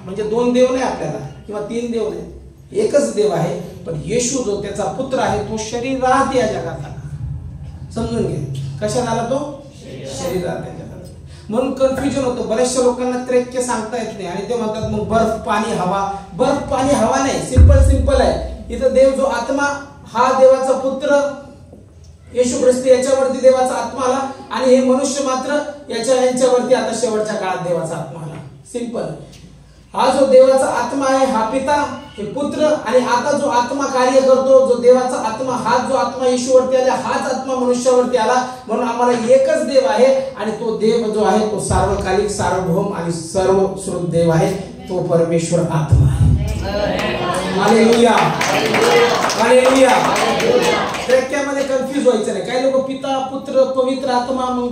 म्हणजे दोन देव नाही आपल्याला किंवा तीन देव नाही, एकच देव आहे. पण येशू जो त्याचा पुत्र आहे तो शरीरात या जगात आला. समजून घे, कशात आला तो? शरीरात या जगात. म्हणून कन्फ्युजन होतं, बऱ्याचशा लोकांना त्रैक्य सांगता येत नाही आणि ते म्हणतात मग बर्फ पाणी हवा. बर्फ पाणी हवा नाही, सिंपल आहे. इथं देव जो आत्मा, हा देवाचा पुत्र येशू ख्रिस्त, याच्यावरती देवाचा आत्मा आला आणि हे मनुष्य मात्र यांच्यावरती आता शेवटच्या काळात देवाचा आत्मा आला. सिंपल. हा जो देवाचा आत्मा आहे हा पिता, हे पुत्र, आणि आता जो आत्मा कार्य करतो, जो देवाचा आत्मा, हा जो आत्मा येशूवरती आला, हाच आत्मा मनुष्यावरती आला. म्हणून आम्हाला एकच देव आहे आणि तो देव जो आहे तो सार्वकालिक, सार्वभौम आणि सर्वश्रुत देव आहे. तो परमेश्वर आत्मा आहे. Hallelujah, hallelujah. त्रैक्यामध्ये कन्फ्युज व्हायचं नाही. काही लोक पिता, पुत्र, पवित्र आत्मा, मग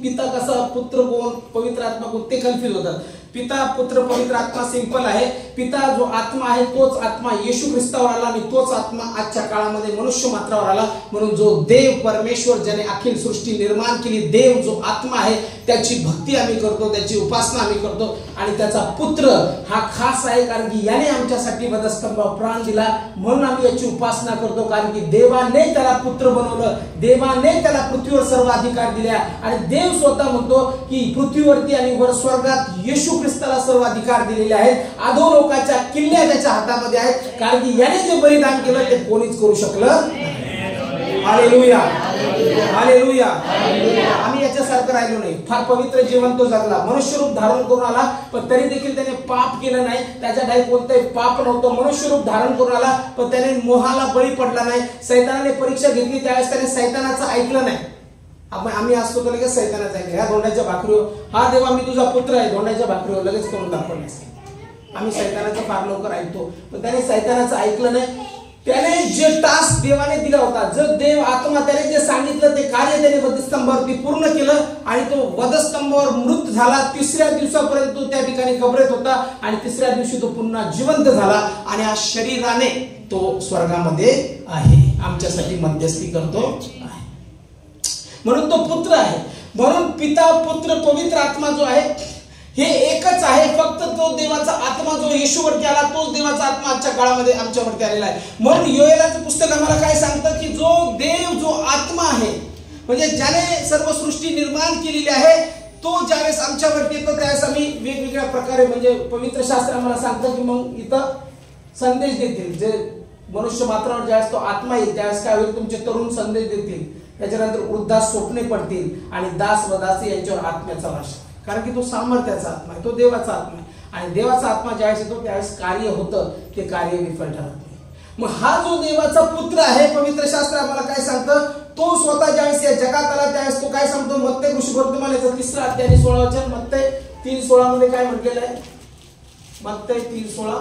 पिता कसा, पुत्र कोण, पवित्र आत्मा कोण, ते कन्फ्युज होतात. पिता, पुत्र, पवित्र आत्मा सिंपल आहे. पिता जो आत्मा आहे तोच आत्मा येशू ख्रिस्तावर आला आणि तोच आत्मा आजच्या काळामध्ये मनुष्य मात्रावर आला. म्हणून जो देव परमेश्वर ज्याने अखिल सृष्टी निर्माण केली, देव जो आत्मा आहे त्याची भक्ती आम्ही करतो, त्याची उपासना आम्ही करतो. आणि त्याचा पुत्र हा खास आहे कारण की याने आमच्यासाठी वधस्तंभावर प्राण दिला, म्हणून आम्ही याची उपासना करतो. कारण की देवाने त्याला पुत्र बनवलं, देवाने त्याला पृथ्वीवर सर्व अधिकार दिल्या आणि देव स्वतः म्हणतो की पृथ्वीवरती आणि वर स्वर्गात येशू ख्रिस्ताला सर्व अधिकार दिलेले आहेत. अधोलोकाच्या किल्ल्या त्याच्या हातामध्ये आहेत, कारण की याने जे बलिदान केलं ते कोणीच करू शकलं. Hallelujah, hallelujah. आम्ही याच्यासारखं राहिलो नाही. फार पवित्र जीवन तो जगला, मनुष्य रूप धारण करून आला, पण तरी देखील त्याने पाप केलं नाही. त्याच्या काही कोणतंही पाप नव्हतं. मनुष्य रूप धारण करून आला, पण त्याने मोहाला बळी पडला नाही. सैतानाने परीक्षा घेतली, त्यावेळेस त्याने सैतानाचं ऐकलं नाही. आम्ही असतो तर लगेच सैतानाचं ऐकलं. ह्या धोंड्याच्या भाकरीवर, हा देवा मी तुझा पुत्र आहे, धोंड्याच्या भाकरीवर लगेच करून दाखवण्यास आम्ही सैतानाचं फार लवकर ऐकतो, पण त्याने सैतानाचं ऐकलं नाही. त्याने जे टास्क देवाने दिला होता, जो देव आत्मा त्याने जे सांगितलं ते कार्य त्याने वधस्तंभावरती पूर्ण केलं आणि तो वधस्तंभावर मृत झाला. 3ऱ्या दिवसापर्यंत तो त्या ठिकाणी कबरेत होता आणि 3ऱ्या दिवशी तो पुन्हा जिवंत झाला आणि आज शरीराने तो स्वर्गामध्ये आहे, आमच्यासाठी मध्यस्थी करतो आहे. म्हणून तो पुत्र आहे. म्हणून पिता, पुत्र, पवित्र आत्मा जो आहे हे एकच आहे. फक्त तो देवाचा आत्मा जो येशूवरती आला तोच देवाचा आत्मा आजच्या काळामध्ये आमच्यावरती आलेला आहे. म्हणून योएलाचं पुस्तक आम्हाला काय सांगतं की जो देव, जो आत्मा आहे, म्हणजे ज्याने सर्व सृष्टी निर्माण केलेली आहे, तो ज्यावेळेस आमच्यावरती येतो त्यावेळेस आम्ही वेगवेगळ्या प्रकारे, म्हणजे पवित्र शास्त्र आम्हाला सांगतं की मग इथं संदेश देतील. जे मनुष्य मात्रावर ज्यावेळेस तो आत्मा येईल त्यावेळेस काय होईल, तुमचे तरुण संदेश देतील, त्याच्यानंतर वृद्धास स्वप्ने पडतील आणि दास व दासी यांच्यावर आत्म्याचा वास. कारण की तो सामर्थ्याचा आत्मा आहे, तो देवाचा आत्मा आहे आणि देवाचा आत्मा ज्यावेळेस येतो त्यावेळेस कार्य होतं, ते कार्य विफल ठरत नाही. मग हा जो देवाचा पुत्र आहे, पवित्र शास्त्र आम्हाला काय सांगतं, तो स्वतः ज्यावेळेस या जगात आला त्यावेळेस तो काय सांगतो, मत्तै ऋषिवर्तमान याचा 3रा अध्याय 16 वचन, मत्तै 3:16 मध्ये काय म्हटलेलं आहे, मत्तै 3:16,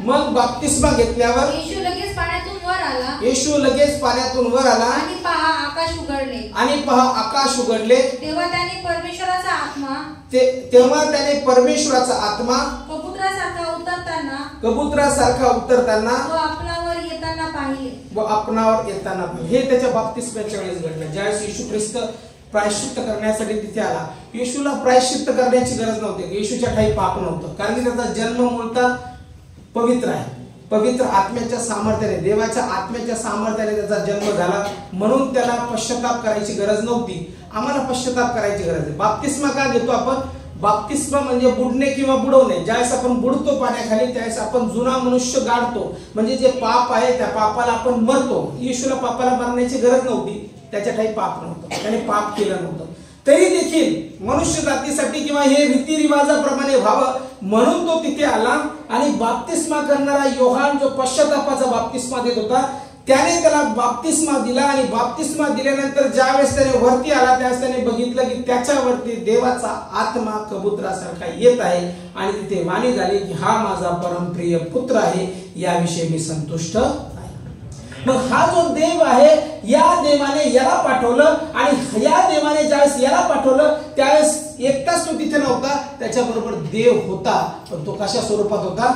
मग बाप्तिस्मा घेतल्यावर येशू लगेच पाण्यातून वर आला. येशू लगेच पाण्यातून वर आला आणि पहा आकाश उघडले. आणि पहा आकाश उघडले. तेव्हा त्याने परमेश्वराचा आत्मा कबुतरासारखा उतरताना व आपणावर येताना पाहिले. हे त्याच्या बाप्तिस्म्याच्या वेळेस घडलं. ज्यावेळेस येशू ख्रिस्त प्रायश्चित्त करण्यासाठी तिथे आला. येशूला प्रायश्चित्त करण्याची गरज नव्हती, येशूच्या ठाई पाप नव्हतं, कारण की त्याचा जन्म मूळतः पवित्र आहे. पवित्र आत्म्याच्या सामर्थ्याने, देवाच्या आत्म्याच्या सामर्थ्याने त्याचा जन्म झाला, म्हणून त्याला पश्चाताप करायची गरज नव्हती. आम्हाला पश्चाताप करायची गरज आहे. बाप्तिस्मा का घेतो आपण? बाप्तिस्मा म्हणजे बुडणे किंवा बुडवणे. ज्यावेळेस आपण बुडतो पाण्याखाली त्यावेळेस आपण जुना मनुष्य गाडतो, म्हणजे जे पाप आहे त्या पापाला आपण मरतो. येशूला पापाला मरण्याची गरज नव्हती, त्याच्या ठाई पाप नव्हतं, त्याने पाप केलं नव्हतं. तरी देखील मनुष्य जातीसाठी किंवा हे रीतिरिवाजाप्रमाणे व्हावं म्हणून तो तिथे आला आणि बाप्तिस्मा करणारा योहान जो पश्चातापाचा बाप्तिस्मा देत होता त्याने त्याला बाप्तिस्मा दिला. आणि बाप्तिस्मा दिल्यानंतर ज्यावेळेस त्याने वरती आला त्यावेळेस त्याने बघितलं की त्याच्यावरती देवाचा आत्मा कबुतरासारखा येत आहे आणि तिथे वाणी झाली की हा माझा परमप्रिय पुत्र आहे, याविषयी मी संतुष्ट आहे. मग हा जो देव आहे, या देवाने याला पाठवलं आणि या देवाने ज्यावेळेस याला पाठवलं त्यावेळेस एकटाच तो तिथे नव्हता, त्याच्याबरोबर देव होता, पण तो कशा स्वरूपात होता?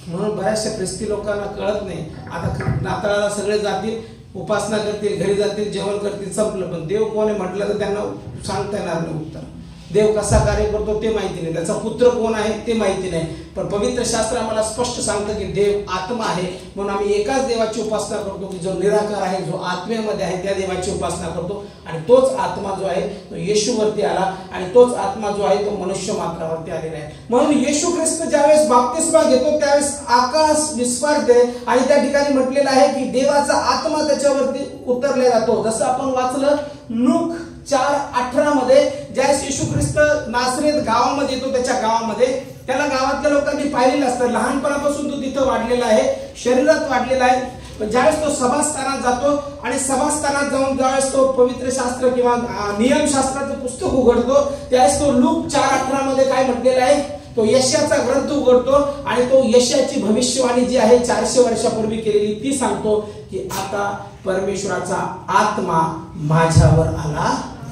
म्हणून बऱ्याचशा ख्रिस्ती लोकांना कळत नाही. आता नाताळाला सगळे जातील, उपासना करतील, घरी जातील, जेवण करतील, संपलं. पण देव कोण आहे म्हटलं तर त्यांना सांगता येणार नाही उत्तर. देव कसा कार्य करतो ते माहिती नाही, त्याचा पुत्र कोण आहे ते माहिती नाही. पण पवित्र शास्त्र आम्हाला स्पष्ट सांगतं की देव आत्मा आहे, म्हणून आम्ही एकाच देवाची उपासना करतो की जो निराकार आहे, जो आत्म्यामध्ये आहे, त्या देवाची उपासना करतो. आणि तोच आत्मा जो आहे तो येशूवरती आला आणि तोच आत्मा जो आहे तो मनुष्य मात्रावरती आलेला आहे. म्हणून येशू ख्रिस्त ज्यावेळेस बाप्तिस्मा घेतो त्यावेळेस आकाश विस्फारते आणि त्या ठिकाणी म्हटलेलं आहे की देवाचा आत्मा त्याच्यावरती उतरला जातो. जसं आपण वाचलं लूक 4:18 मध्ये, ज्यावेळेस येशू ख्रिस्त नासरेत गावामध्ये येतो, त्याच्या गावामध्ये त्याला गावातल्या लोकांनी पाहिलेलं असतं. लहानपणापासून तो तिथं वाढलेला आहे, शरीरात वाढलेला आहे. पण ज्यावेळेस तो सभास्थानात जातो आणि सभास्थानात जाऊन ज्यावेळेस तो पवित्र शास्त्र किंवा नियमशास्त्राचं पुस्तक उघडतो, त्यावेळेस तो लूक 4:18 मध्ये काय म्हटलेलं आहे, तो यशाचा ग्रंथ उघडतो आणि तो यशाची भविष्यवाणी जी आहे 400 वर्षापूर्वी केलेली ती सांगतो की आता परमेश्वराचा आत्मा माझ्यावर आला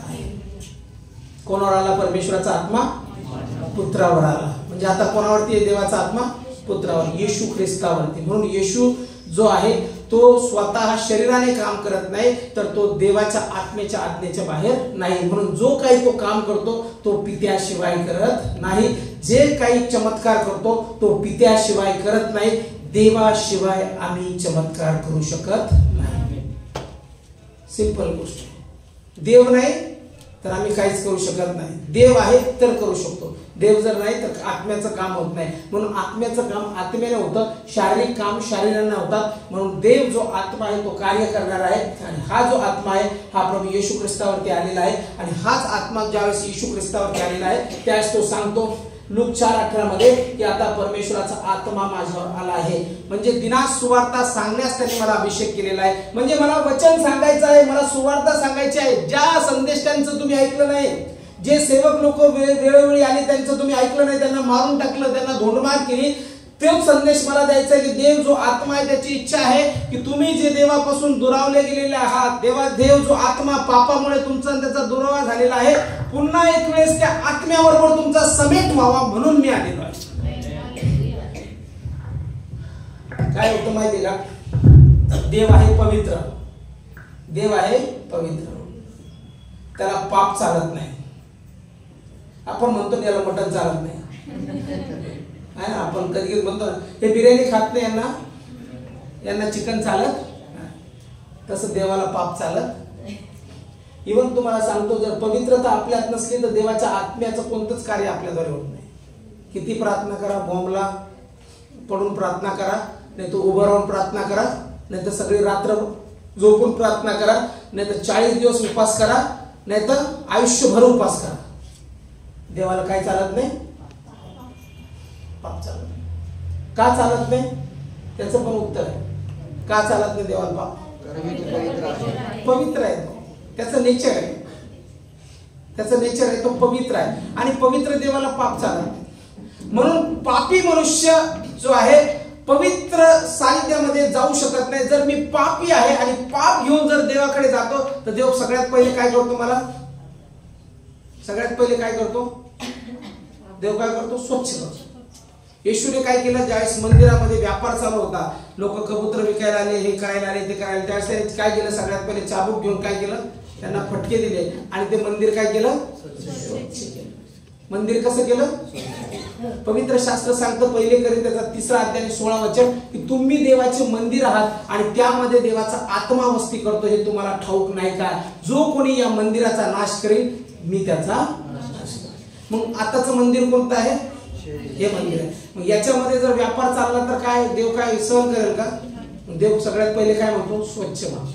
आहे. कोणावर आला परमेश्वराचा आत्मा? पुत्रावर आला. म्हणजे आता कोणावरती आहे देवाचा आत्मा? पुत्रावर, येशू ख्रिस्तावरती. म्हणून येशू जो आहे तो स्वतः शरीराने काम करत नाही, तर तो देवाच्या आत्मेच्या आज्ञेच्या बाहेर नाही. म्हणून जो काही तो काम करतो तो पित्याशिवाय करत नाही. जे काही चमत्कार करतो तो पित्याशिवाय करत नाही. देवाशिवाय आम्ही चमत्कार करू शकत नाही. सिंपल गोष्ट. देव नाही तर आम्ही काहीच करू शकत नाही. देव आहे तर करू शकतो. देव जर नाही तर आत्म्याचं काम होत नाही. म्हणून आत्म्याचं काम आत्म्याने होतं, शारीरिक काम शरीराने होतात. म्हणून देव जो आत्मा आहे तो कार्य करणार आहे आणि हा जो आत्मा आहे हा प्रभू येशू ख्रिस्तावरती आलेला आहे. आणि हाच आत्मा ज्यावेळेस येशू ख्रिस्तावरती आलेला आहे त्यावेळेस तो सांगतो लूक 4:18 मध्ये की आता परमेश्वराचा आत्मा माझ्यावर आला आहे. म्हणजे दिनास सुवार्ता सांगण्यास त्यांनी मला अभिषेक केलेला आहे. म्हणजे मला वचन सांगायचं आहे, मला सुवार्ता सांगायची आहे. ज्या संदेशांचं तुम्ही ऐकलं नाही, जे सेवक लोक वेळोवेळी आले त्यांचं तुम्ही ऐकलं नाही, त्यांना मारून टाकलं, त्यांना धोंडमार केली, तोच संदेश मला द्यायचा आहे की देव जो आत्मा आहे त्याची इच्छा आहे की तुम्ही जे देवापासून दुरावले गेलेले आहात, देव जो आत्मा पापामुळे तुमचा त्याचा दुरावा झालेला आहे, पुन्हा एक वेळेस त्या आत्म्याबरोबर तुमचा समेट व्हावा म्हणून मी आलेलो आहे. काय होतं माहिती का? देव आहे पवित्र, देव आहे पवित्र, त्याला पाप चालत नाही. आपण म्हणतो त्याला मटण चालत नाही, आपण कधी म्हणतो हे बिर्याणी खात नाही, यांना चिकन चालत, तसं देवाला पाप चालत. इव्हन तुम्हाला सांगतो जर पवित्रता आपल्यात नसली तर देवाच्या आत्म्याचं कोणतंच कार्य आपल्याद्वारे होत नाही. किती प्रार्थना करा, बॉम्बला पडून प्रार्थना करा, नाही तर उभं राहून प्रार्थना करा, नाही तर सगळी रात्र झोपून प्रार्थना करा, नाही तर 40 दिवस उपास करा, नाही तर आयुष्यभर उपास करा, देवाला काय चालत नाही? पाप चालत नाही. का चालत नाही? त्याचं पण उत्तर आहे. का चालत नाही देवाला पाप? पवित्र आहे तो, त्याचं नेचर आहे, त्याचं नेचर आहे, तो पवित्र आहे आणि पवित्र देवाला पाप चालत नाही. म्हणून पापी मनुष्य जो आहे पवित्र सानिध्यामध्ये जाऊ शकत नाही. जर मी पापी आहे आणि पाप घेऊन जर देवाकडे जातो तर देव सगळ्यात पहिले काय करतो? मला सगळ्यात पहिले काय करतो? देव काय करतो? स्वच्छ करतो. येशूने काय केलं? ज्यावेळेस मंदिरामध्ये व्यापार चालू होता, लोक कबूतर विकायला आले, हे करायला आले, ते करायला, त्यावेळेस त्यांनी काय केलं? सगळ्यात पहिले चाबूक घेऊन काय केलं? त्यांना फटके दिले आणि ते मंदिर काय केलं? मंदिर कसं केलं? पवित्र शास्त्र सांगतं पहिले करिन्थ्याचा 3 अध्याय 16 वचन की तुम्ही देवाचे मंदिर आहात आणि त्यामध्ये देवाचा आत्मा वस्ती करतो, हे तुम्हाला ठाऊक नाही का? जो कोणी या मंदिराचा नाश करेल मी त्याचा नाश करेन. मग आताचं मंदिर कोणतं आहे? हे मंदिर आहे. मग याच्यामध्ये जर व्यापार चालला तर काय देव काय सहन करेल का? देव सगळ्यात पहिले काय म्हणतो? स्वच्छ माणूस.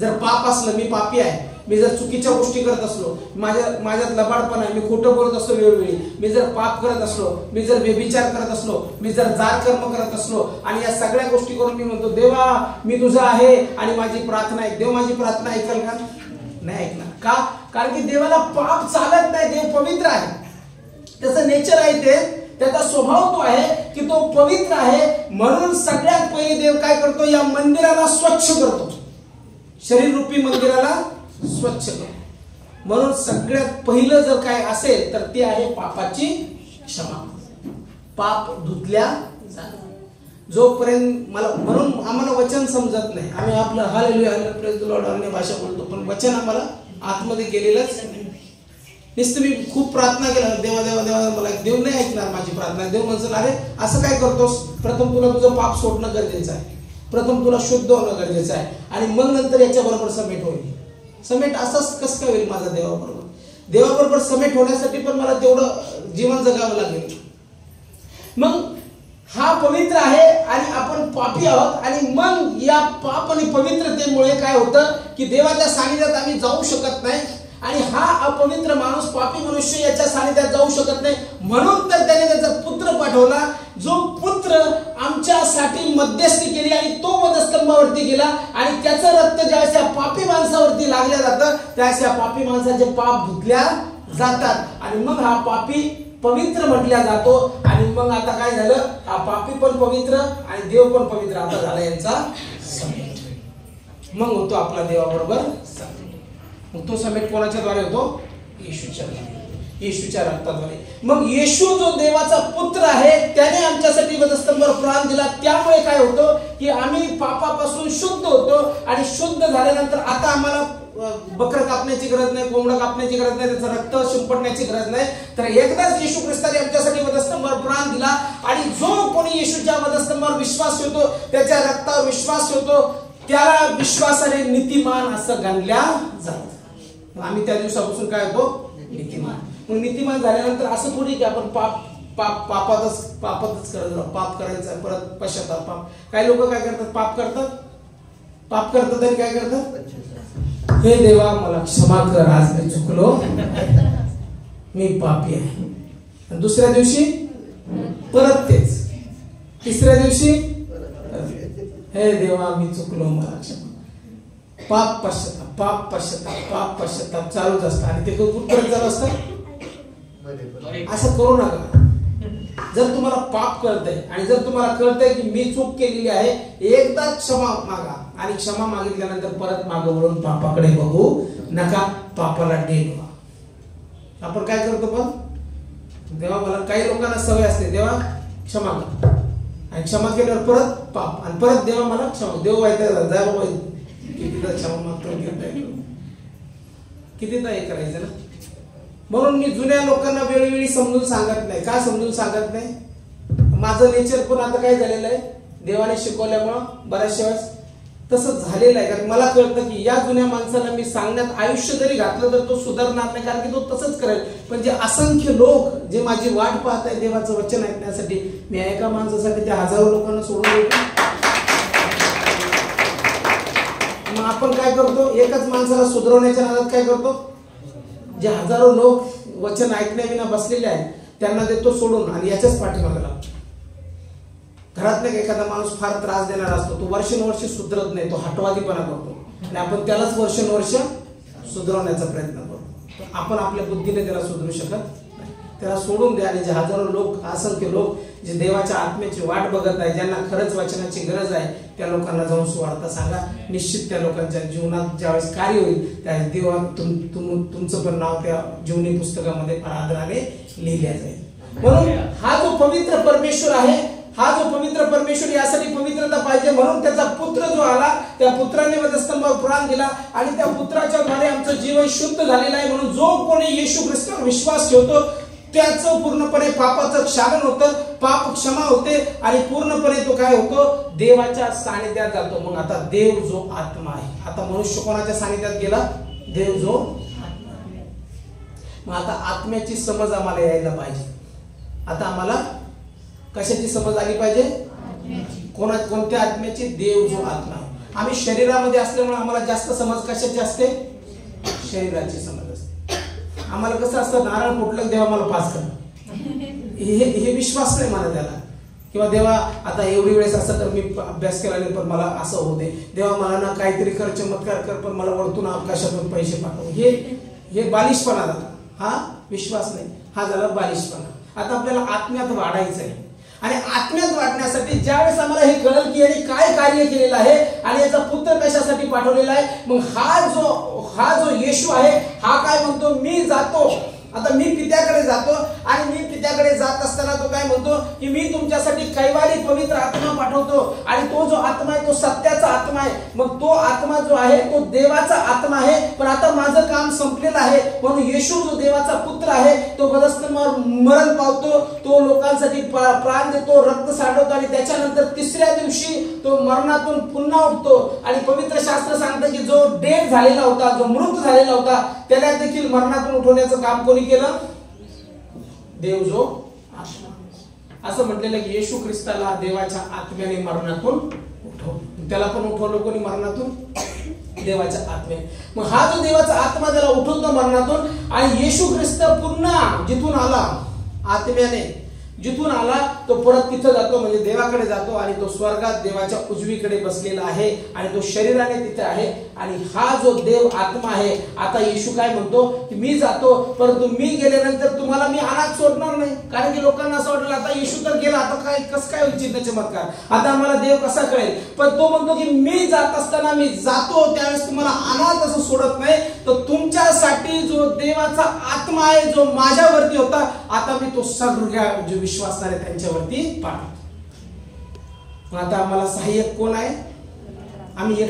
जर पाप असलं, मी पापी आहे, मी जर चुकीच्या गोष्टी करत असलो, माझ्यात लबाडपणा आहे, मी खोटं बोलत असलो वेळोवेळी, मी जर पाप करत असलो, मी जर व्यभिचार करत असलो, मी जर जार कर्म करत असलो आणि या सगळ्या गोष्टी करून मी म्हणतो देवा मी तुझा आहे आणि माझी प्रार्थना ऐक, देव माझी प्रार्थना ऐकल का? नाही ऐकणार. का? कारण की देवाला पाप चालत नाही. देव पवित्र आहे, त्याचं नेचर आहे, ते त्याचा स्वभाव तो आहे की तो पवित्र आहे. म्हणून सगळ्यात पहिले देव काय करतो? या मंदिराला स्वच्छ करतो, शरीर रूपी मंदिराला स्वच्छ करतो. म्हणून सगळ्यात पहिलं जर काय असेल तर ते आहे पापाची क्षमा, पाप धुतल्या जाणं. जोपर्यंत मला, म्हणून आम्हाला वचन समजत नाही, आम्ही आपलं हालेलुया प्रेज द लॉर्ड अन्य भाषा बोलतो, पण वचन आम्हाला आतमध्ये गेलेलंच नाही. नुसतं मी खूप प्रार्थना केला, देवा देवा देवा, मला देव नाही ऐकणार माझी प्रार्थना. देव म्हणतो अरे असं काय करतोस, प्रथम तुला तुझं पाप सोडणं गरजेचं आहे, प्रथम तुला शुद्ध होणं गरजेचं आहे, आणि मग नंतर याच्याबरोबर समेट होईल. समेट असंच कसं काय होईल माझा देवाबरोबर? देवाबरोबर समेट होण्यासाठी पण मला तेवढं जीवन जगावं लागेल. मग हा पवित्र आहे आणि आपण पापी आहोत, आणि मग या पाप आणि पवित्रतेमुळे काय होतं की देवाच्या सानिध्यात आम्ही जाऊ शकत नाही, आणि हा अपवित्र माणूस, पापी मनुष्य याच्या सानिध्यात जाऊ शकत नाही. म्हणून तर त्याने त्याचा पुत्र पाठवला, जो पुत्र आमच्यासाठी मध्यस्थी केली, आणि तो वधस्तंभावरती गेला, आणि त्याचं रक्त ज्यावेळेस या पापी माणसावरती लागलं जातं त्यावेळेस या पापी माणसाचे पाप धुतल्या जातात, आणि मग हा पापी पवित्र म्हटला जातो. आणि मग आता काय झालं, हा पापी पण पवित्र आणि देव पण पवित्र आता झाला यांचा समेट. मग होतो आपला देवाबरोबर समेट. मग तो समेट कोणाच्या द्वारे होतो? येशूच्या रक्ताद्वारे. मग येशू जो देवाचा पुत्र आहे त्याने आमच्यासाठी वधस्तंभावर प्राण दिला. त्यामुळे काय होतं की आम्ही पापापासून शुद्ध होतो, आणि शुद्ध झाल्यानंतर आता आम्हाला बकरं कापण्याची गरज नाही, कोंबडं कापण्याची गरज नाही, त्याचं रक्त शिंपडण्याची गरज नाही. तर एकदाच येशू ख्रिस्ताने आमच्यासाठी वधस्तंभावर प्राण दिला, आणि जो कोणी येशूच्या वधस्तंभावर विश्वास ठेवतो, त्याच्या रक्तावर विश्वास ठेवतो, त्याला विश्वासाने नीतिमान असं गणल्या जातं. आम्ही त्या दिवसापासून काय होतो? नीतिमान. मग नीतिमान झाल्यानंतर असं थोडी की आपण पापातच करत राहू, पाप करायचं परत पश्चाताप. काही लोक काय करतात, पाप करतात आणि काय करतात, हे देवा मला क्षमा कर, आज मी चुकलो, मी पापी आहे. दुसऱ्या दिवशी परत तेच, तिसऱ्या दिवशी हे देवा मी चुकलो, मला क्षमा. पाप पश्चाताप चालूच असतं, आणि ते कुठपर्यंत चालू असतं? असं करू नका. जर तुम्हाला पाप कळतंय आणि जर तुम्हाला कळतंय की मी चूक केलेली आहे, एकदा क्षमा मागा, आणि क्षमा मागितल्यानंतर परत मागं वळून पापाकडे बघू नका, पापाला डेट व्हा. आपण काय करतो, पण देवा मला, काही लोकांना सवय असते देवा क्षमा कर, आणि क्षमा केल्यावर परत पाप, आणि परत देवा मला क्षमा. देव व्हायचं जा बाबा, कितीदा क्षमा मागतो, कितीदा हे करायचं ना. म्हणून मी जुन्या लोकांना वेळोवेळी समजून सांगत नाही. का समजून सांगत नाही? माझं नेचर पण आता काय झालेलं आहे, देवाने शिकवल्यामुळं बऱ्याचशा वेळेस तसंच झालेलं आहे. कारण मला कळतं की या जुन्या माणसाला मी सांगण्यात आयुष्य जरी घातलं तर तो सुधारणार नाही, कारण की तो तसंच करेल. पण जे असंख्य लोक जे माझी वाट पाहत आहे देवाचं वचन ऐकण्यासाठी, मी एका माणसासाठी त्या हजारो लोकांना सोडून देतो. मग आपण काय करतो, एकच माणसाला सुधारवण्याच्या नादात काय करतो, जे हजारो लोक वचन ऐकण्याविना बसलेले आहेत त्यांना देतो सोडून, आणि याच्याच पाठीमागे लागतो. घरात नाही एखादा माणूस फार त्रास देणारा असतो, तो वर्षानुवर्ष सुधरत नाही, तो हटवादीपणा करतो, आणि आपण त्यालाच वर्षानुवर्ष सुधारवण्याचा प्रयत्न करतो. आपण आपल्या बुद्धीने त्याला सुधरू शकत नाही. त्याला सोडून द्या, आणि जे हजारो लोक, असंख्य लोक जे देवाच्या आत्म्याची वाट बघत आहे, ज्यांना खरंच वचनाची गरज आहे, त्या लोकांना जाऊन सुवार्ता सांगा. निश्चित त्या लोकांच्या जीवनात ज्यावेळेस कार्य होईल त्यावेळेस देवा तुमचं पण नाव त्या जीवनी पुस्तकामध्ये आदराने लिहिल्या जाईल. म्हणून हा जो पवित्र परमेश्वर आहे, हा जो पवित्र परमेश्वर, यासाठी पवित्रता पाहिजे, म्हणून त्याचा पुत्र जो आला, त्या पुत्राने वधस्तंभावर प्राण दिला, आणि त्या पुत्राच्या द्वारे आमचं जीवन शुद्ध झालेलं आहे. म्हणून जो कोणी येशू ख्रिस्तावर विश्वास ठेवतो त्याचं पूर्णपणे पापाचं क्षालन होतं, पाप क्षमा होते, आणि पूर्णपणे तो काय होतो, देवाच्या सानिध्यात जातो. मग आता देव जो आत्मा आहे, आता मनुष्य कोणाच्या सानिध्यात गेला, देव जो आत्मा आहे. मग आता आत्म्याची समज आम्हाला यायला पाहिजे. आता आम्हाला कशाची समज आली पाहिजे, कोणत्या आत्म्याची, देव जो आत्मा आहे. आम्ही शरीरामध्ये असल्यामुळे आम्हाला जास्त समज कशाची असते, शरीराची समज असते. आम्हाला कसं असतं, नारळ फुटलं देवा मला पास कर, हे विश्वास नाही मला त्याला, किंवा देवा आता एवढी वेळेस असं तर मी अभ्यास केला नाही पण मला असं होऊ दे, देवा मला ना काहीतरी कर, चमत्कार कर, पण मला वरतून आकाशातून पैसे पाठव. हे बालिशपणा झाला, हा विश्वास नाही, हा झाला बालिशपणा. आता आपल्याला आत्म्यात वाढायचं आहे, आणि आत्म्यात वाढण्यासाठी ज्यावेळेस आम्हाला हे कळलं की याने काय कार्य केलेलं आहे आणि याचा पुत्र कशासाठी पाठवलेला आहे, मग हा जो येशू आहे, हा काय म्हणतो, मी जातो, आता मी पित्याकडे जातो, आणि मी पित्याकडे जात असताना तो काय म्हणतो की मी तुमच्यासाठी कैवारी पवित्र आत्मा पाठवतो आणि तो जो आत्मा आहे तो सत्याचा आत्मा आहे. मग तो आत्मा जो आहे तो देवाचा आत्मा आहे. पण आता माझं काम संपलेलं आहे म्हणून येशू जो देवाचा पुत्र आहे तो बदस्तमावर मरण पावतो, तो लोकांसाठी प्राण देतो, रक्त सांडवतो आणि त्याच्यानंतर तिसऱ्या दिवशी तो मरणातून पुन्हा उठतो. आणि पवित्र शास्त्र सांगतं की जो डेड झालेला होता, जो मृत झालेला होता, त्याला देखील मरणातून उठवण्याचं काम कोणी केलं? देव जो आत्मा. असं म्हटलेलं की येशू ख्रिस्ताला देवाच्या आत्म्याने मरणातून उठवलं. त्याला पण उठवलं कोणी मरणातून? देवाच्या आत्म्याने. मग हा जो देवाचा आत्मा त्याला उठवतो मरणातून आणि येशू ख्रिस्त पुन्हा जिथून आला आत्म्याने, जिथून आला तो परत तिथं जातो म्हणजे देवाकडे जातो आणि तो स्वर्गात देवाच्या उजवीकडे बसलेला आहे आणि तो शरीराने तिथे आहे. आणि हा जो देव आत्मा आहे, आता येशू काय म्हणतो की मी जातो परंतु मी गेल्यानंतर तुम्हाला मी अनाथ सोडणार नाही. कारण की लोकांना असं वाटलं आता येशू तर गेला, आता काय कसं काय होईल चिन्ह चमत्कार, आता आम्हाला देव कसा कळेल. पण तो म्हणतो की मी जात असताना मी जातो त्यावेळेस तुम्हाला अनाथ असं सोडत नाही. तर तुमच्यासाठी जो देवाचा आत्मा आहे जो माझ्यावरती होता, आता मी तो सगळ्या जो विश्वासणारे त्यांच्यावरती पाठवतो. आता आम्हाला सहाय्यक कोण आहे? आम्ही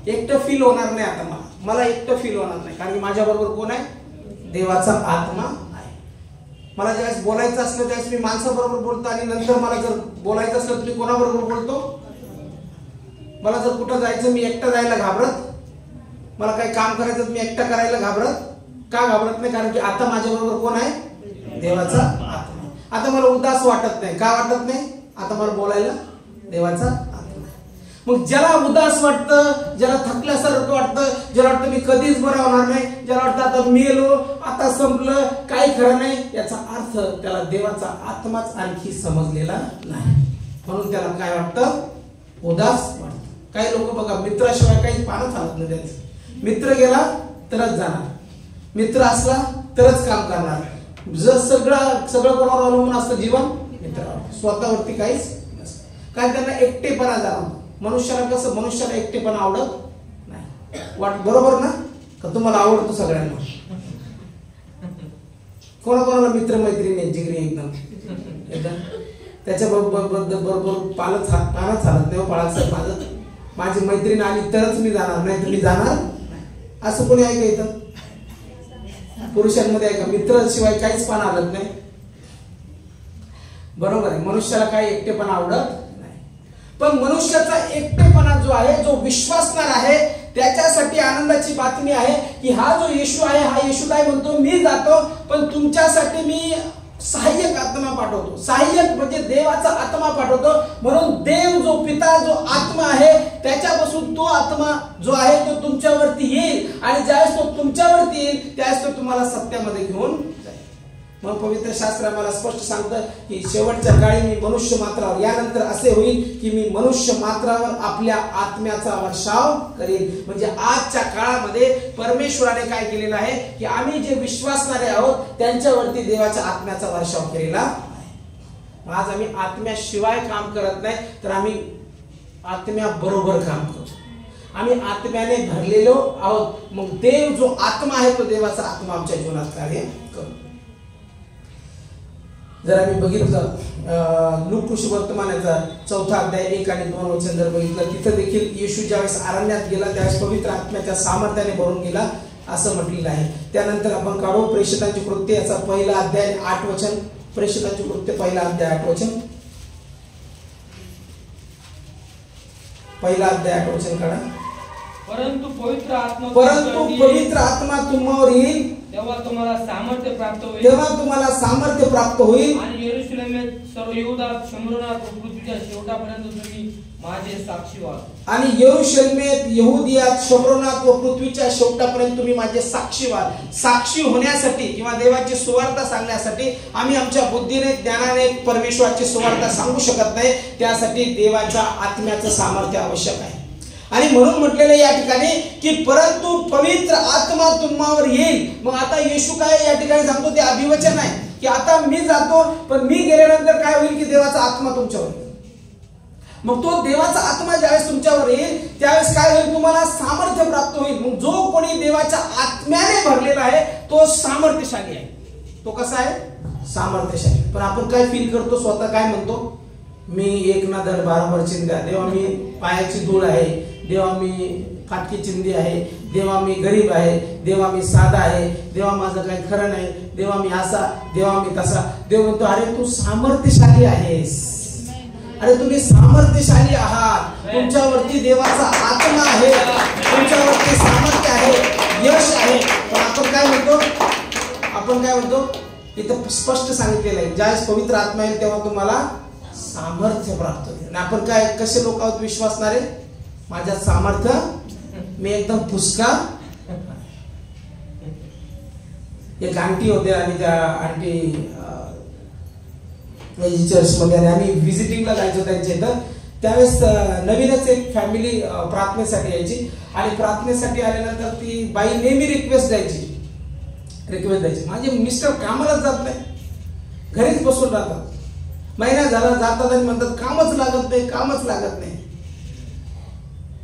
एकटं फील होणार नाही. आता मला एकटं फील होणार नाही कारण की माझ्या बरोबर कोण आहे? देवाचा आत्मा आहे. मला ज्यावेळेस बोलायचं असलं त्यावेळेस मी माणसाबरोबर बोलतो आणि नंतर मला जर बोलायचं असलं तर मी कोणाबरोबर बोलतो? मला जर कुठं जायचं मी एकटं जायला घाबरत, मला काही काम करायचं मी एकटं करायला घाबरत. का घाबरत नाही? कारण की आता माझ्या बरोबर कोण आहे? देवाचा आत्मा. आता मला उदास वाटत नाही. का वाटत नाही? आता मला बोलायला देवाचा आत्मा. मग ज्याला उदास वाटतं, ज्याला थकल्यासारखं वाटतं, ज्याला वाटतं मी कधीच बरा होणार नाही, ज्याला वाटतं आता मेलो, आता संपलं, काही खरं नाही, याचा अर्थ त्याला देवाचा आत्माच आणखी समजलेला नाही. म्हणून त्याला काय वाटतं? उदास वाटतं. काही लोक बघा मित्राशिवाय काही पानं चालत नाही त्यांचं. मित्र गेला तरच जाणार, मित्र असला तरच काम करणार. जर सगळं कोणावर अवलंबून असतं जीवन मित्रावर, स्वतःवरती काहीच नसतं. कारण त्यांना एकटेपणा जाणवतो. मनुष्याला एकटेपणा आवडत नाही. बरोबर ना? का तुम्हाला आवडतो सगळ्यांना? कोणाकोणाला मित्र मैत्रिणी जिगरी एकदम त्याच्या बरोबर पालच चालत नाही. पाळाचं माझी मैत्रीण आली तरच मी जाणार, नाही तर मी जाणार नाही. असं कोणी आहे का इथं? पुरुषांमध्ये आहे का? मित्राशिवाय काहीच पान आवडत नाही. बरोबर आहे. मनुष्याला काही एकटेपणा आवडत नाही. पण मनुष्याचा एकटेपणा जो आहे, जो विश्वासणार आहे, त्याच्यासाठी आनंदाची बातमी आहे की हा जो येशू आहे, हा येशू काय म्हणतो? मी जातो पण तुमच्यासाठी मी सहाय्यक आत्मा पाठवतो. सहाय्यक म्हणजे देवाचा आत्मा पाठवतो. म्हणून देव जो पिता जो आत्मा आहे त्याच्यापासून तो आत्मा जो आहे तो तुमच्यावरती येईल आणि ज्यावेळेस तो तुमच्यावरती येईल त्यावेळेस तो तुम्हाला सत्यामध्ये घेऊन जाईल. मग पवित्र शास्त्र आम्हाला स्पष्ट सांगतं की शेवटच्या काळी मी मनुष्य मात्रावर, यानंतर असे होईल की मी मनुष्य मात्रावर आपल्या आत्म्याचा वर्षाव करेन. म्हणजे आजच्या काळामध्ये परमेश्वराने काय केलेलं आहे की आम्ही जे विश्वासणारे आहोत त्यांच्यावरती देवाच्या आत्म्याचा वर्षाव केलेला आहे. आज आम्ही आत्म्याशिवाय काम करत नाही, तर आम्ही आत्म्याबरोबर काम करतो. आम्ही आत्म्याने भरलेलो आहोत. मग देव जो आत्मा आहे तो देवाचा आत्मा आमच्या जीवनात कार्य करतो. जर आम्ही बघितलं लूक वर्तमानाचा 4 अध्याय 1 आणि 2 वचन जर बघितलं, तिथं देखील येशू ज्यावेळेस अरण्यात गेला त्यावेळेस पवित्र आत्म्याच्या सामर्थ्याने भरून गेला असं म्हटलेलं आहे. त्यानंतर आपण काढू प्रेषितांची कृत्य याचा 1 अध्याय 8 वचन. प्रेषितांची कृत्य 1 अध्याय 8 वचन. 1 अध्याय 8 वचन काढा. परंतु पवित्र आत्मा तुम्हावर येईल तेव्हा तुम्हाला सामर्थ्य प्राप्त होईल आणि यरूशलेमेत सर्व यहूदा शमरोनात पृथ्वीच्या शेवटापर्यंत तुम्ही माझे साक्षी व्हाल. आणि यरूशलेमेत यहुदियात शमरोनात व पृथ्वीच्या शेवटापर्यंत तुम्ही माझे साक्षी व्हाल. साक्षी होण्यासाठी किंवा देवाची सुवार्ता सांगण्यासाठी आम्ही आमच्या बुद्धीने ज्ञानाने परमेश्वराची सुवार्ता सांगू शकत नाही. त्यासाठी देवाच्या आत्म्याचं सामर्थ्य आवश्यक आहे. आणि म्हणून म्हटलेलं या ठिकाणी की परंतु पवित्र आत्मा तुम्हावर येईल. मग आता येशू काय या ठिकाणी सांगतो ते अभिवचन आहे की आता मी जातो पण मी गेल्यानंतर काय होईल की देवाचा आत्मा तुमच्यावर येईल. मग तो देवाचा आत्मा ज्यावेळेस तुमच्यावर येईल त्यावेळेस काय होईल? तुम्हाला सामर्थ्य प्राप्त होईल. मग जो कोणी देवाच्या आत्म्याने भरलेला आहे तो सामर्थ्यशाली आहे. तो कसा आहे? सामर्थ्यशाली. पण आपण काय फील करतो, स्वतः काय म्हणतो, मी एक ना धड भाराभर चिंध्या, देवा मी पायाची धूळ आहे, देवा मी फाटकी चिंधी आहे, देवा मी गरीब आहे, देवा मी साधा आहे, देवा माझं काही खरं नाही, देवा मी असा, देवा मी तसा. देव म्हणतो अरे तू सामर्थ्यशाली आहेस, अरे तुम्ही सामर्थ्यशाली आहात, तुमच्यावरती देवाचा आत्मा आहे, तुमच्यावरती सामर्थ्य आहे, यश आहे. पण आपण काय म्हणतो इथं स्पष्ट सांगितलेलं आहे, ज्यावेळेस पवित्र आत्मा येईल तेव्हा तुम्हाला सामर्थ्य प्राप्त होईल. आणि आपण काय कसे लोक आहोत विश्वासणारे, माझ्यात सामर्थ्य, मी एकदम फुसका. एक आंटी होते आणि त्या आंटी चर्चमध्ये आणि आम्ही व्हिजिटिंगला जायचो त्यांच्या इथं. त्यावेळेस नवीनच एक फॅमिली प्रार्थनेसाठी यायची आणि प्रार्थनेसाठी आल्यानंतर ती बाई नेहमी रिक्वेस्ट द्यायची. माझे मिस्टर कामालाच जात नाही, घरीच बसून राहतात, महिना झाला जातात आणि म्हणतात कामच लागत नाही,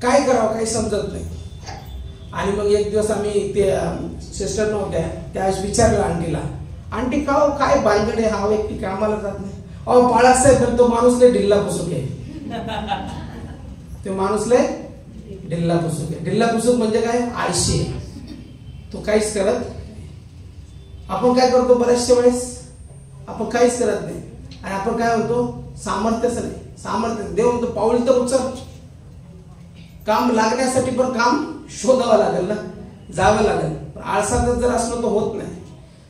काय करावं काही समजत नाही. आणि मग एक दिवस आम्ही ते सिस्टर नव्हत्या त्यावेळेस विचारलं आंटीला, आंटी का हो काय भानगड आहे, हा व्यक्ती कामाला जात नाही. अहो बाळासाहेब पण तो माणूस लय ढिल्ला पुसूक आहे, तो माणूस लय ढिल्ला पुसूक आहे. ढिल्ला पुसूक म्हणजे काय, आळशी, तो काहीच करत. आपण काय करतो बऱ्याचशा वेळेस, आपण काहीच करत नाही आणि आपण काय म्हणतो सामर्थ्यच नाही, सामर्थ्य. देव म्हणतो पाऊल तर उचल, काम लागण्यासाठी पण काम शोधावं लागेल ना, जावं लागेल. आळसातच जर असलो तर होत नाही.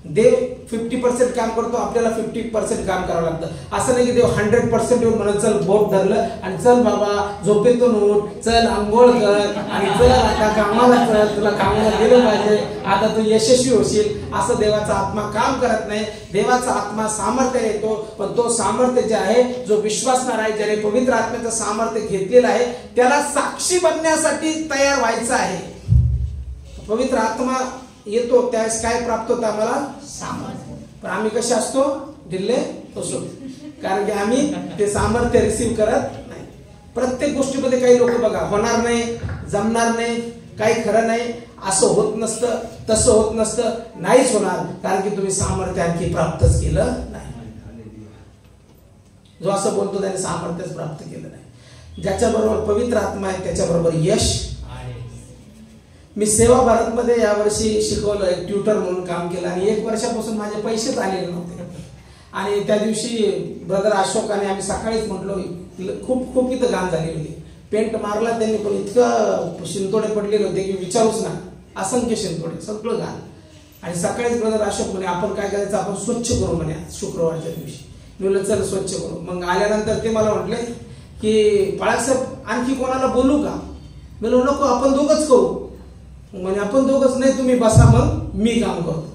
देव 50% काम करतो, आपल्याला 50% काम करावं लागतं. असं नाही की देव 100% येऊन म्हणत चल बोट धरलं आणि चल बाबा झोपेतून उठ, चल आंघोळ कर आणि चल आता कामाला चल, तुला कामाला गेलं पाहिजे, आता तू यशस्वी होशील. असं देवाचा आत्मा काम करत नाही. देवाचा आत्मा सामर्थ्य येतो, पण तो सामर्थ्य जे आहे, जो विश्वासणार आहे, ज्याने पवित्र आत्म्याचं सामर्थ्य घेतलेलं आहे, त्याला साक्षी बनण्यासाठी तयार व्हायचं आहे. पवित्र आत्मा येतो त्यावेळेस काय प्राप्त होतं आम्हाला, सामर्थ्य. पण आम्ही कसे असतो, ढिल्ले असतो, कारण की आम्ही ते सामर्थ्य रिसीव्ह करत नाही. प्रत्येक गोष्टीमध्ये काही लोक बघा, होणार नाही, जमणार नाही, काही खरं नाही, असं होत नसतं, तसं होत नसतं, नाहीच होणार, कारण की तुम्ही सामर्थ्य आणखी प्राप्तच केलं नाही. जो असं बोलतो त्याने सामर्थ्यच प्राप्त केलं नाही. ज्याच्याबरोबर पवित्र आत्मा आहे त्याच्याबरोबर यश. मी सेवा भारतमध्ये यावर्षी शिकवलं, एक ट्युटर म्हणून काम केलं आणि 1 वर्षापासून माझे पैसेच आलेले नव्हते. आणि त्या दिवशी ब्रदर अशोक आणि आम्ही सकाळीच म्हटलो, खूप इथं घाण झालेली होती, पेंट मारला त्यांनी पण इतकं शिंतोडे पडलेले होते की विचारूच ना, असंख्य शिंतोडे, सगळं घाण. आणि सकाळीच ब्रदर अशोक म्हणे आपण काय करायचं, आपण स्वच्छ करू म्हणे शुक्रवारच्या दिवशी. मी म्हणलं चल स्वच्छ करू. मग आल्यानंतर ते मला म्हटले की बाळासाहेब आणखी कोणाला बोलू का. मी म्हणलो नको, आपण दोघंच करू. म्हणजे आपण दोघंच नाही, तुम्ही बसा मग मी काम करतो.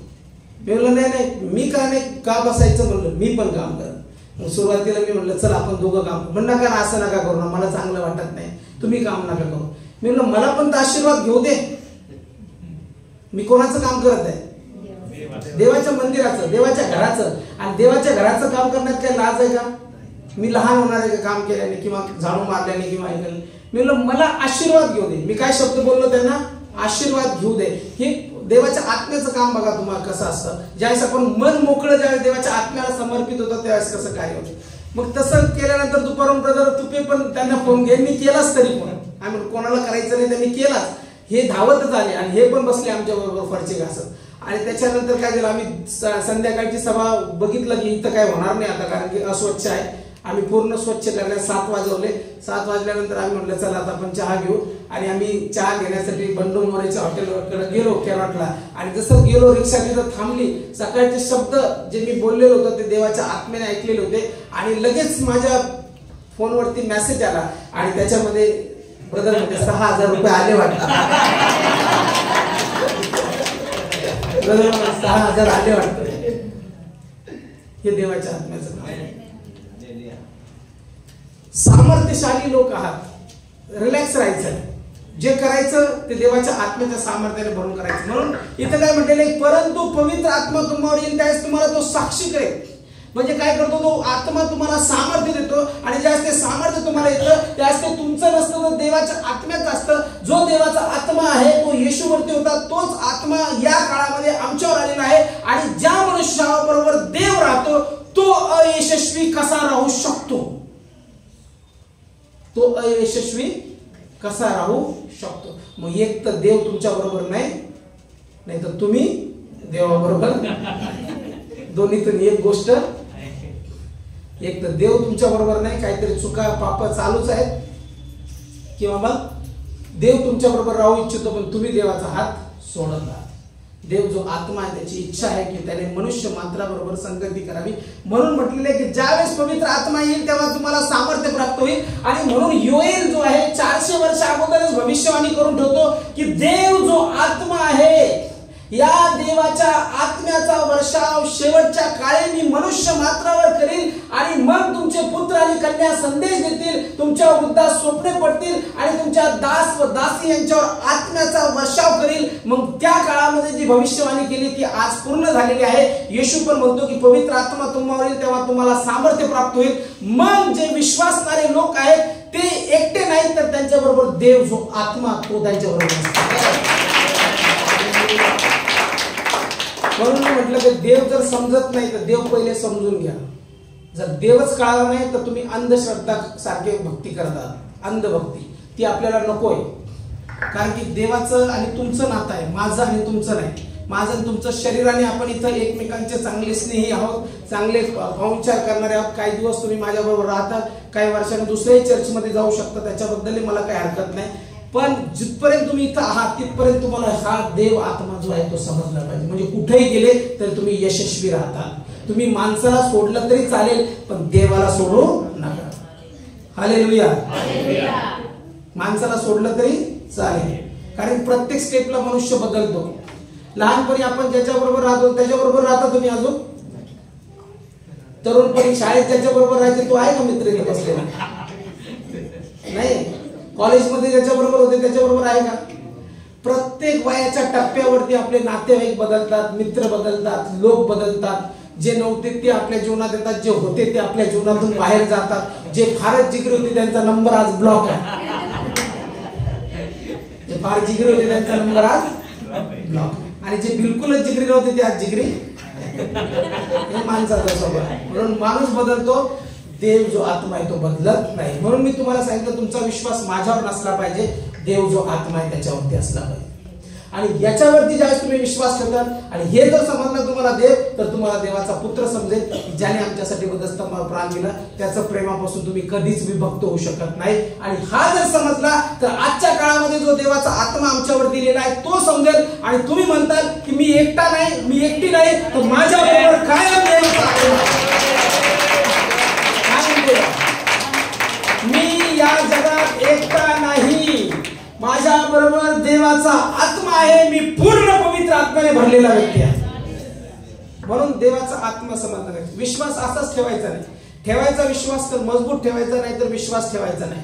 मी म्हणलं नाही मी का बसायचं, म्हणलं मी पण काम करत. मग सुरुवातीला मी म्हणलं चल आपण दोघं काम करू. म्हणलं का असं नका करू ना, मला चांगलं वाटत नाही, तुम्ही काम नका करू. मी म्हणलं मला पण तर आशीर्वाद घेऊ दे. मी कोणाचं काम करत आहे, देवाच्या मंदिराचं, देवाच्या घराचं. आणि देवाच्या घराचं काम करण्यात काय लाज आहे का, मी लहान होणार आहे का काम केल्याने किंवा झाडू मारल्याने किंवा ऐकल्याने. मी म्हणलं मला आशीर्वाद घेऊ दे. मी काय शब्द बोललो त्यांना, आशीर्वाद घेऊ दे. हे देवाच्या आत्म्याचं काम बघा तुम्हाला कसं असतं. ज्यावेळेस आपण मन मोकळं ज्यावेळेस देवाच्या आत्म्याला समर्पित होतं त्यावेळेस कसं कार्य होतं. मग तसं केल्यानंतर दुपारून ब्रदर तुपे पण त्यांना फोन घेऊन केलाच, तरी पण आम्ही कोणाला करायचं नाही त्यांनी केलाच. हे धावतच आले आणि हे पण बसले आमच्या बरोबर फरचे घासत. आणि त्याच्यानंतर काय झालं, आम्ही संध्याकाळची सभा बघितलं की इथं काय होणार नाही आता, कारण की अस्वच्छ आहे. आम्ही पूर्ण स्वच्छ करण्यास 7 वाजवले. 7 वाजल्यानंतर आम्ही म्हटलं चला आता आपण चहा घेऊ. आणि आम्ही चहा घेण्यासाठी बंडू मोरेच्या हॉटेलकडे गेलो केरळला. आणि जसं गेलो रिक्षा तिथं थांबली, सकाळचे शब्द जे मी बोललेलो होतो ते देवाच्या आत्म्याने ऐकलेले होते. आणि लगेच माझ्या फोनवरती मेसेज आला आणि त्याच्यामध्ये ब्रदर म्हणजे 6,000 रुपये आले वाटतात. ब्रदर 6,000 आले वाटतं. हे देवाच्या आत्म्याचं काम आहे. सामर्थ्यशाली लोक आहात, रिलॅक्स राहायचं, जे करायचं ते देवाच्या आत्म्याच्या सामर्थ्याने भरून करायचं. म्हणून इथं काय म्हटलेलं आहे, परंतु पवित्र आत्मा तुम्हावर येईल त्यावेळेस तुम्हाला तो साक्षी करेल. म्हणजे काय करतो, तो आत्मा तुम्हाला सामर्थ्य देतो. आणि ज्यावेळेस ते सामर्थ्य तुम्हाला येतं त्यावेळेस ते तुमचं नसतं, तर देवाच्या आत्म्याचं असतं. जो देवाचा आत्मा आहे तो येशूवरती होता, तोच आत्मा या काळामध्ये आमच्यावर आलेला आहे. आणि ज्या मनुष्याबरोबर देव राहतो अयशस्वी कसा राहू शकतो? तो अयशस्वी कसा राहू शकतो? मग एक तर देव तुमच्या बरोबर नाही तर तुम्ही देवाबरोबर. दोन्हीतून एक गोष्ट. एक तर देव तुमच्या बरोबर नाही, काहीतरी चुका पाप चालूच आहेत, किंवा मग देव तुमच्या बरोबर राहू इच्छितो पण तुम्ही देवाचा हात सोडत आहात. देव जो आत्मा आहे त्याची इच्छा आहे की त्याने मनुष्य मात्राबरोबर संगती करावी. म्हणून म्हटलेले आहे की ज्यावेळेस पवित्र आत्मा येईल तेव्हा तुम्हाला सामर्थ्य प्राप्त होईल. आणि म्हणून योएल जो आहे 400 वर्ष अगोदरच भविष्यवाणी करून ठेवतो की देव जो आत्मा आहे या देवाच्या आत्म्याचा वर्षाव शेवटच्या काळी मी मनुष्य मात्रावर करील आणि मग तुमचे पुत्र आणि कन्या संदेश देतील, तुमच्या वृद्धास स्वप्ने पडतील आणि तुमच्या दास व दासी यांच्यावर आत्म्याचा वर्षाव करील. मग त्या काळामध्ये जी भविष्यवाणी केली ती आज पूर्ण झालेली आहे. येशू पण म्हणतो की पवित्र आत्मा तुम्हावर येईल तेव्हा तुम्हाला सामर्थ्य प्राप्त होईल. मग जे विश्वासणारे लोक आहेत ते एकटे नाहीत तर त्यांच्या बरोबर देव जो आत्मा तो त्यांच्या बरोबर असतो. म्हणून म्हटलं की देव जर समजत नाही तर देव पहिले समजून घ्या. जर देवच कळाला नाही तर तुम्ही अंधश्रद्धा सारखे भक्ती करता, अंधभक्ती, ती आपल्याला नकोय. कारण की देवाचं आणि तुमचं नातं आहे, माझं आणि तुमचं नाही. माझं आणि तुमचं शरीराने आपण इथं एकमेकांचे चांगले स्नेही आहोत, चांगले पाहुणचार करणारे आहोत. काही दिवस तुम्ही माझ्याबरोबर राहतात, काही वर्षांनी दुसऱ्याही चर्चमध्ये जाऊ शकता, त्याच्याबद्दल मला काही हरकत नाही. पण जिथपर्यंत तुम्ही इथं आहात तिथपर्यंत तुम्हाला हा देव आत्मा जो आहे तो समजला पाहिजे. म्हणजे कुठेही गेले तर तुम्ही यशस्वी राहता. तुम्ही माणसाला सोडलं तरी चालेल पण देवाला सोडू नका. हालेलुया. माणसाला सोडलं तरी चालेल, कारण प्रत्येक स्टेपला मनुष्य बदलतो. लहानपणी आपण ज्याच्याबरोबर राहतो त्याच्याबरोबर राहता तुम्ही अजून. तरुणपणी शाळेत ज्याच्याबरोबर राहायचे तो आहे का मित्र बसलेला? नाही. कॉलेजमध्ये ज्याच्याबरोबर होते त्याच्याबरोबर आहे का? प्रत्येक वयाच्या टप्प्यावरती आपले नातेवाईक बदलतात, मित्र बदलतात, लोक बदलतात. जे नव्हते ते आपल्या जीवनात येतात, जे होते ते आपल्या जीवनातून बाहेर जातात. जे फारच जिगरी होते त्यांचा नंबर आज ब्लॉक आहे. जे फार जिगरी होते त्यांचा नंबर आज ब्लॉक, आणि जे बिलकुलच जिगरी नव्हते ते आज जिगरी. हे माणसाचा स्वभाव आहे. म्हणून माणूस बदलतो, देव जो आत्मा आहे तो बदलत नाही. म्हणून मी तुम्हाला सांगितलं तुमचा विश्वास माझ्यावर नसला पाहिजे, देव जो आत्मा आहे त्याच्यावरती असला पाहिजे. आणि याच्यावरती ज्यावेळेस तुम्ही विश्वास ठेवतात आणि हे जर समजलं तुम्हाला देव, तर तुम्हाला देवाचा पुत्र समजेल. ज्याने आमच्यासाठी बदस्तंभावर प्राण दिला त्याचं प्रेमापासून तुम्ही कधीच विभक्त होऊ शकत नाही. आणि हा जर समजला तर आजच्या काळामध्ये जो देवाचा आत्मा आमच्यावर दिलेला आहे तो समजेल. आणि तुम्ही म्हणताल की मी एकटा नाही, मी एकटी नाही, तर माझ्याबरोबर कायम देवाचा आत्मा. मी या जगात एकटा नाही, माझ्या बरोबर देवाचा आत्मा आहे. मी पूर्ण पवित्र आत्म्याने भरलेला व्यक्ती आहे. म्हणून देवाचा आत्मा समजला नाही. विश्वास असाच ठेवायचा नाही. ठेवायचा विश्वास तर मजबूत ठेवायचा, नाही तर विश्वास ठेवायचा नाही.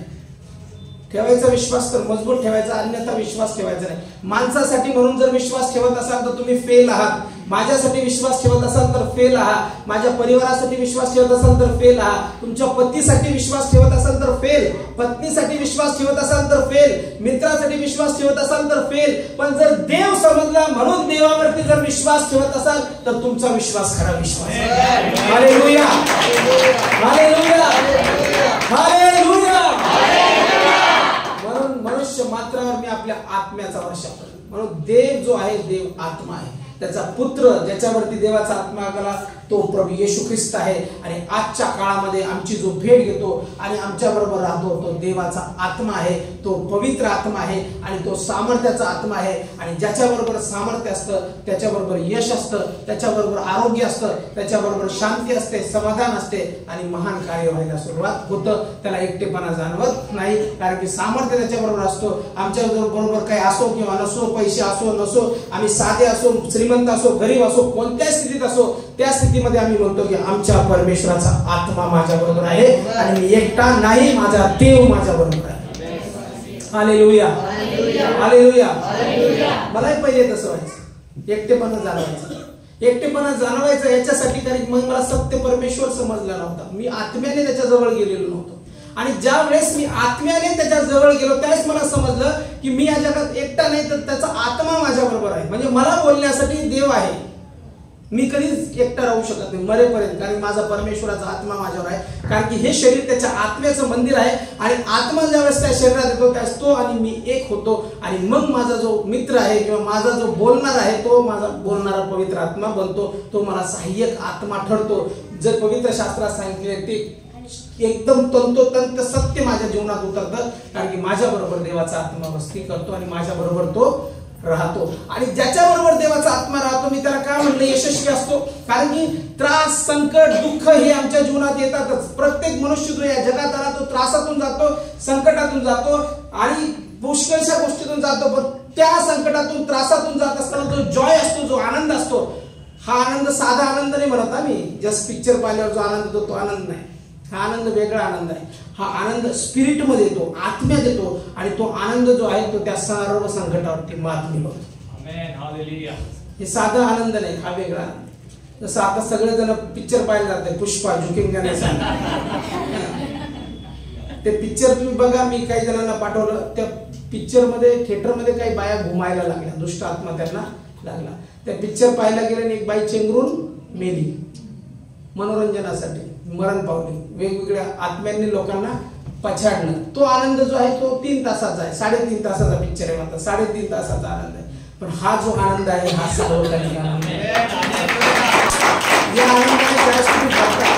ठेवायचा विश्वास तर मजबूत ठेवायचा, अन्यथा विश्वास ठेवायचा नाही. माणसासाठी म्हणून जर विश्वास ठेवत असाल तर तुम्ही फेल आहात. माझ्यासाठी विश्वास ठेवत असाल तर फेल आहात. माझ्या परिवारासाठी विश्वास ठेवत असाल तर फेल आहात. तुमच्या पतीसाठी विश्वास ठेवत असाल तर फेल. पत्नीसाठी विश्वास ठेवत असाल तर फेल. मित्रासाठी विश्वास ठेवत असाल तर फेल. पण जर देव समजला म्हणून देवावरती जर विश्वास ठेवत असाल तर तुमचा विश्वास खरा विश्वास. हालेलुया. हालेलुया. हालेलुया. म्हणून मनुष्य मात्रावर मी आपल्या आत्म्याचा वर्षाव करेन. म्हणून देव जो आहे देव आत्मा आहे. त्याचा पुत्र ज्याच्यावरती देवाचा आत्मा गेला तो प्रभू येशू ख्रिस्त आहे. आणि आजच्या काळामध्ये आमची जो भेट घेतो आणि आमच्या बरोबर राहतो तो देवाचा आत्मा आहे. तो पवित्र आत्मा आहे आणि तो सामर्थ्याचा आत्मा आहे. आणि ज्याच्याबरोबर सामर्थ्य असतं त्याच्याबरोबर यश असतं, त्याच्याबरोबर आरोग्य असतं, त्याच्याबरोबर शांती असते, समाधान असते आणि महान कार्य व्हायला सुरुवात होतं. त्याला एकटेपणा जाणवत नाही, कारण की सामर्थ्य त्याच्याबरोबर असतो. आमच्या बरोबर काही असो किंवा नसो, पैसे असो नसो, आम्ही साधे असो, श्रीमंत असो, गरीब असो, कोणत्या स्थितीत असो, त्या स्थितीमध्ये आम्ही म्हणतो की आमच्या परमेश्वराचा आत्मा माझ्या बरोबर आहे आणि मी एकटा नाही, माझा देव माझ्या बरोबर आहे. हालेलुया. हालेलुया. मलाही पहिले तसं व्हायचं, एकटेपणा जाणवायचं. एकटेपणा जाणवायचं याच्यासाठी कारण मग मला सत्य परमेश्वर समजला नव्हता. मी आत्म्याने त्याच्या जवळ गेलेलो नव्हतो. आणि ज्या वेळेस मी आत्म्याने त्याच्या जवळ गेलो त्यावेळेस मला समजलं की मी या जगात एकटा नाही, तर त्याचा आत्मा माझ्या बरोबर आहे. म्हणजे मला बोलण्यासाठी देव आहे. मी कधीच एकटा राहू शकत नाही मरेपर्यंत, कारण माझा परमेश्वराचा आत्मा माझ्यावर आहे. कारण की हे शरीर त्याच्या आत्म्याचं मंदिर आहे आणि आत्मा ज्यावेळेस त्या शरीरात येतो त्यावेळेस तो आणि मी एक होतो आणि मग माझा जो मित्र आहे किंवा माझा जो बोलणार आहे तो माझा बोलणारा पवित्र आत्मा बनतो, तो मला सहाय्यक आत्मा ठरतो. जर पवित्र शास्त्रात सांगितले ते एकदम तंतोतंत सत्य माझ्या जीवनात उतरतं, कारण की माझ्या बरोबर देवाचा आत्मा वस्ती करतो आणि माझ्या बरोबर तो राहतो. आणि ज्याच्या बरोबर देवाचा आत्मा राहतो, मी त्याला काय म्हणलं, यशस्वी असतो. कारण की त्रास, संकट, दुःख हे आमच्या जीवनात येतातच. प्रत्येक मनुष्य जो या जगात आला तो त्रासातून जातो, संकटातून जातो आणि पुष्कळशा गोष्टीतून जातो. पण त्या संकटातून, त्रासातून जात असताना जो जॉय असतो, जो आनंद असतो, हा आनंद साधा आनंद नाही म्हणत आम्ही. जस्ट पिक्चर पाहिल्यावर जो आनंद येतो तो आनंद नाही. हा आनंद वेगळा आनंद आहे. हा आनंद स्पिरिट मध्ये येतो, आत्म्यात येतो आणि तो आनंद जो आहे तो त्या सर्व संकटावरती मात मिळवतो. हे साधा आनंद नाही, हा वेगळा आनंद. जसं आता सगळेजण पिक्चर पाहायला जाते, पुष्पा झुकेंगा नाही ते पिक्चर तुम्ही बघा. मी काही जणांना पाठवलं, त्या पिक्चर मध्ये थिएटर मध्ये काही बाया घुमायला लागल्या, दुष्ट आत्मा त्यांना लागला. त्या पिक्चर पाहायला गेले आणि एक बाई चेंगरून मेली, मनोरंजनासाठी मरण पावली. वेगवेगळ्या आत्म्यांनी लोकांना पछाडणं, तो आनंद जो आहे तो 3 तासाचा आहे. 3.5 तासाचा पिक्चर आहे, म्हणतात 3.5 तासाचा आनंद आहे. पण हा जो आनंद आहे हा सार्वकालिक आनंद आहे. या आनंदाने ज्यावेळेस तुम्ही भरता,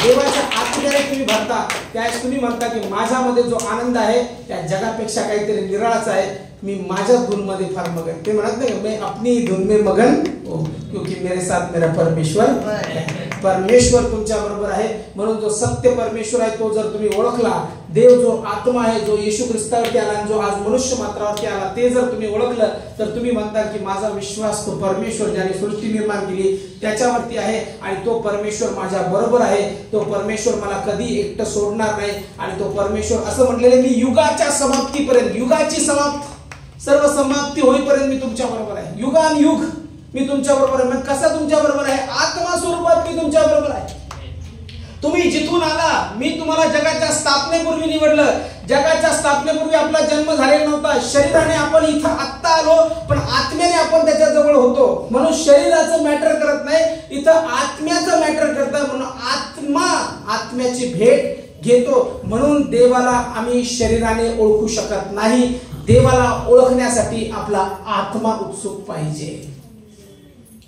देवाच्या आत्म्याने तुम्ही भरता, त्यावेळेस तुम्ही म्हणता की माझ्यामध्ये जो आनंद आहे त्या जगापेक्षा काहीतरी निराळाच आहे. मी माझ्या धुन मध्ये फार मगन. ते म्हणत नाही मैं अपनी धुन में मगन हो, क्योंकि मेरे साथ मेरा परमेश्वर है. परमेश्वर तुमच्या बरोबर आहे. म्हणून जो सत्य परमेश्वर आहे तो जर तुम्ही ओळखला, देव जो आत्मा आहे, जो येशू ख्रिस्तावरती आला आणि जो आज मनुष्य मात्रावरती आला, ते जर तुम्ही ओळखलं तर तुम्ही म्हणता की माझा विश्वास तो परमेश्वर ज्याने सृष्टी निर्माण केली त्याच्यावरती आहे आणि तो परमेश्वर माझ्या बरोबर आहे. तो परमेश्वर मला कधी एकटं सोडणार नाही आणि तो परमेश्वर असं म्हटलेलं मी युगाच्या समाप्तीपर्यंत, युगाची सर्व समाप्ती होईपर्यंत मी तुमच्या बरोबर आहे. युगानुयुग मी तुमच्या बरोबर आहे. मग कसा तुमच्या बरोबर आहे? आत्मा स्वरूपात मी तुमच्या बरोबर आहे. तुम्ही जिथून आला, मी तुम्हाला जगाच्या स्थापनेपूर्वी निवडलं. जगाच्या स्थापनेपूर्वी आपला जन्म झालेला नव्हता. शरीराने आपण इथं आत्ता आलो, पण आत्म्याने आपण त्याच्या जवळ होतो. म्हणून शरीराचं मॅटर करत नाही, इथं आत्म्याचं मॅटर करतं. म्हणून आत्मा आत्म्याची भेट घेतो. म्हणून देवाला आम्ही शरीराने ओळखू शकत नाही. देवाला ओळखण्यासाठी आपला आत्मा उत्सुक पाहिजे.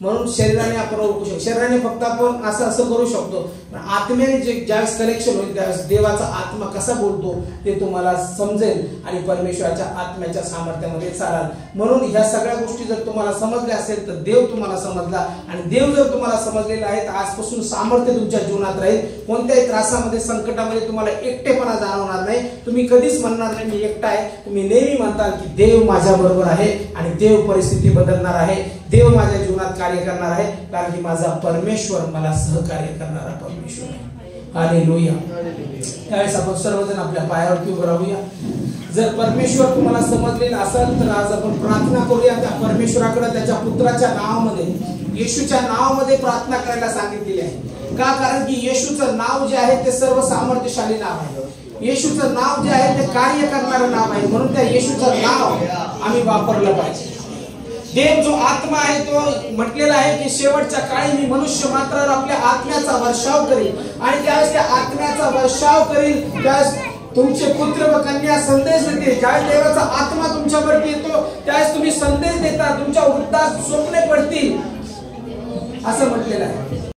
म्हणून शरीराने आपण ओळखू शकतो. शरीराने फक्त आपण असं करू शकतो, पण आत्म्याने जे ज्यावेळेस कनेक्शन होईल त्यावेळेस देवाचा आत्मा कसा बोलतो ते तुम्हाला समजेल आणि परमेश्वराच्या आत्म्याच्या सामर्थ्यामध्ये चालाल. म्हणून ह्या सगळ्या गोष्टी जर तुम्हाला समजल्या असेल तर देव तुम्हाला समजला, आणि देव जर तुम्हाला समजलेला आहे तर आजपासून सामर्थ्य तुमच्या जीवनात राहील. कोणत्याही त्रासामध्ये, संकटामध्ये तुम्हाला एकटेपणा जाणवणार नाही. तुम्ही कधीच म्हणणार नाही मी एकटा आहे. तुम्ही नेहमी म्हणताल की देव माझ्या बरोबर आहे आणि देव परिस्थिती बदलणार आहे. देव माझ्या जीवनात कार्य करणार आहे, कारण की माझा परमेश्वर मला सहकार्य करणारा परमेश्वर आहे. हालेलुया. त्यावेळेस आपण सर्वजण आपल्या पायावरती उभं राहूया. जर परमेश्वर तुम्हाला समजलेला असेल तर आज आपण प्रार्थना करूया त्या परमेश्वराकडे. त्याच्या पुत्राच्या नावामध्ये, येशूच्या नावामध्ये प्रार्थना करायला सांगितलेली आहे. का? कारण की येशूचं नाव जे आहे ते सर्व सामर्थ्यशाली नाव आहे. येशूचं नाव जे आहे ते कार्य करणारं नाव आहे. म्हणून त्या येशूचं नाव आम्ही वापरलं पाहिजे. देव जो आत्मा आहे तो म्हटलेला आहे की शेवटच्या काळी मी मनुष्य मात्रावर आपल्या आत्म्याचा वर्षाव करीन, आणि त्यावेळेस त्या आत्म्याचा वर्षाव करीन त्यावेळेस तुमचे पुत्र व कन्या संदेश देतील. ज्यावेळेस देवाचा आत्मा तुमच्यावरती येतो त्यावेळेस तुम्ही संदेश देता, तुमच्या वृद्धास स्वप्ने पडतील असं म्हटलेलं आहे.